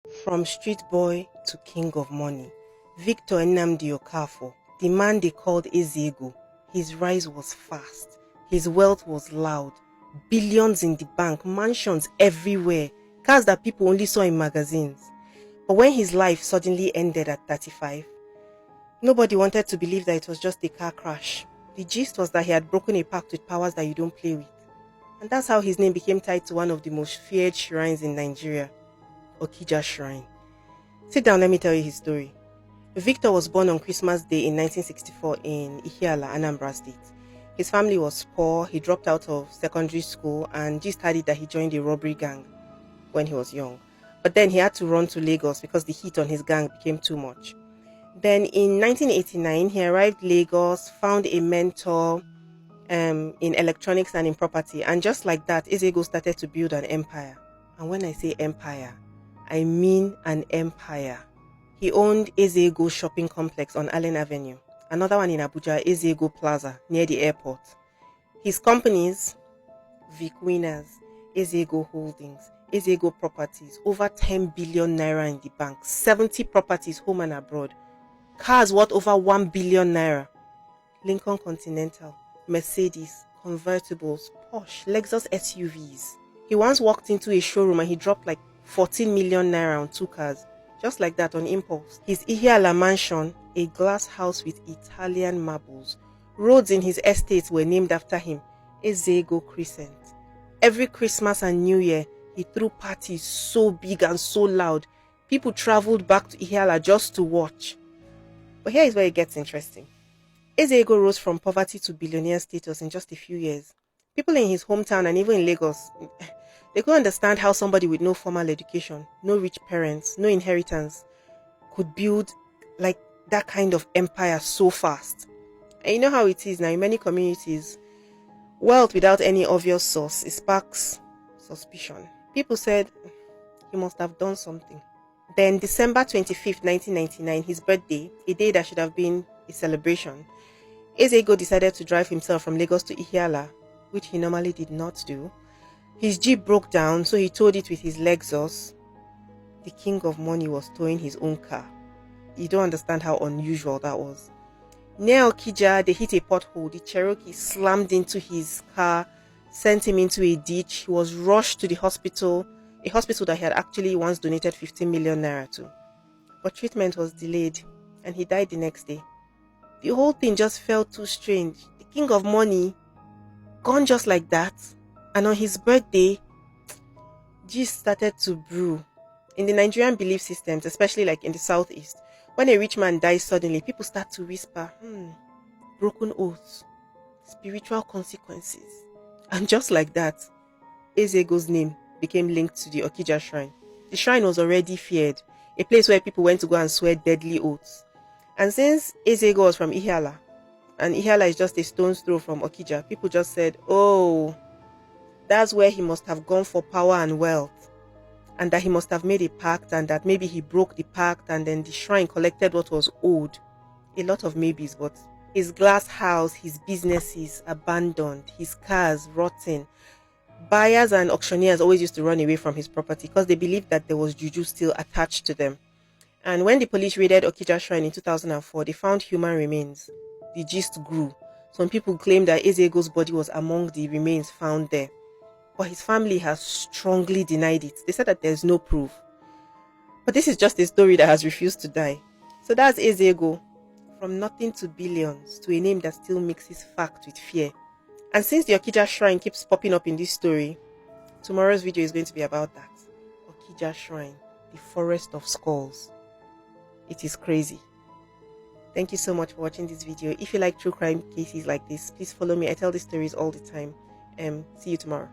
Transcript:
From street boy to king of money, Victor Nnamdi Okafor, the man they called Ezego, his rise was fast, his wealth was loud, billions in the bank, mansions everywhere, cars that people only saw in magazines. But when his life suddenly ended at 35, nobody wanted to believe that it was just a car crash. The gist was that he had broken a pact with powers that you don't play with. And that's how his name became tied to one of the most feared shrines in Nigeria, Okija Shrine. Sit down, let me tell you his story. Victor was born on Christmas Day in 1964 in Ihiala, Anambra State. His family was poor, he dropped out of secondary school and just had it that he joined a robbery gang when he was young. But then he had to run to Lagos because the heat on his gang became too much. Then in 1989, he arrived Lagos, found a mentor in electronics and in property. And just like that, Ezego started to build an empire. And when I say empire, I mean an empire. He owned Ezego Shopping Complex on Allen Avenue, another one in Abuja, Ezego Plaza, near the airport. His companies, Vic Winners, Ezego Holdings, Ezego Properties, over 10 billion naira in the bank, 70 properties home and abroad, cars worth over 1 billion naira, Lincoln Continental, Mercedes, convertibles, Porsche, Lexus SUVs. He once walked into a showroom and he dropped like 14 million naira on 2 cars, just like that on impulse. His Ihiala mansion, a glass house with Italian marbles. Roads in his estate were named after him, Ezego Crescent. Every Christmas and New Year, he threw parties so big and so loud. People traveled back to Ihiala just to watch. But here is where it gets interesting. Ezego rose from poverty to billionaire status in just a few years. People in his hometown and even in Lagos, they couldn't understand how somebody with no formal education, no rich parents, no inheritance could build like that kind of empire so fast. And you know how it is now in many communities, wealth without any obvious source, it sparks suspicion. People said he must have done something. Then December 25th, 1999, his birthday, a day that should have been a celebration, Ezego decided to drive himself from Lagos to Ihiala, which he normally did not do. His Jeep broke down, so he towed it with his Lexus. The king of money was towing his own car. You don't understand how unusual that was. Near Okija, they hit a pothole. The Cherokee slammed into his car, sent him into a ditch. He was rushed to the hospital, a hospital that he had actually once donated 15 million naira to. But treatment was delayed, and he died the next day. The whole thing just felt too strange. The king of money, gone just like that. And on his birthday, gist started to brew. In the Nigerian belief systems, especially like in the southeast, when a rich man dies suddenly, people start to whisper, broken oaths, spiritual consequences. And just like that, Ezego's name became linked to the Okija shrine. The shrine was already feared, a place where people went to go and swear deadly oaths. And since Ezego was from Ihiala, and Ihiala is just a stone's throw from Okija, people just said, oh, that's where he must have gone for power and wealth, and that he must have made a pact, and that maybe he broke the pact, and then the shrine collected what was owed. A lot of maybes, but his glass house, his businesses abandoned, his cars rotten. Buyers and auctioneers always used to run away from his property because they believed that there was juju still attached to them. And when the police raided Okija Shrine in 2004, they found human remains. The gist grew. Some people claimed that Ezego's body was among the remains found there. But his family has strongly denied it. They said that there's no proof. But this is just a story that has refused to die. So that's Ezego. From nothing to billions, to a name that still mixes fact with fear. And since the Okija Shrine keeps popping up in this story, tomorrow's video is going to be about that. Okija Shrine, the forest of skulls. It is crazy. Thank you so much for watching this video. If you like true crime cases like this, please follow me. I tell these stories all the time. See you tomorrow.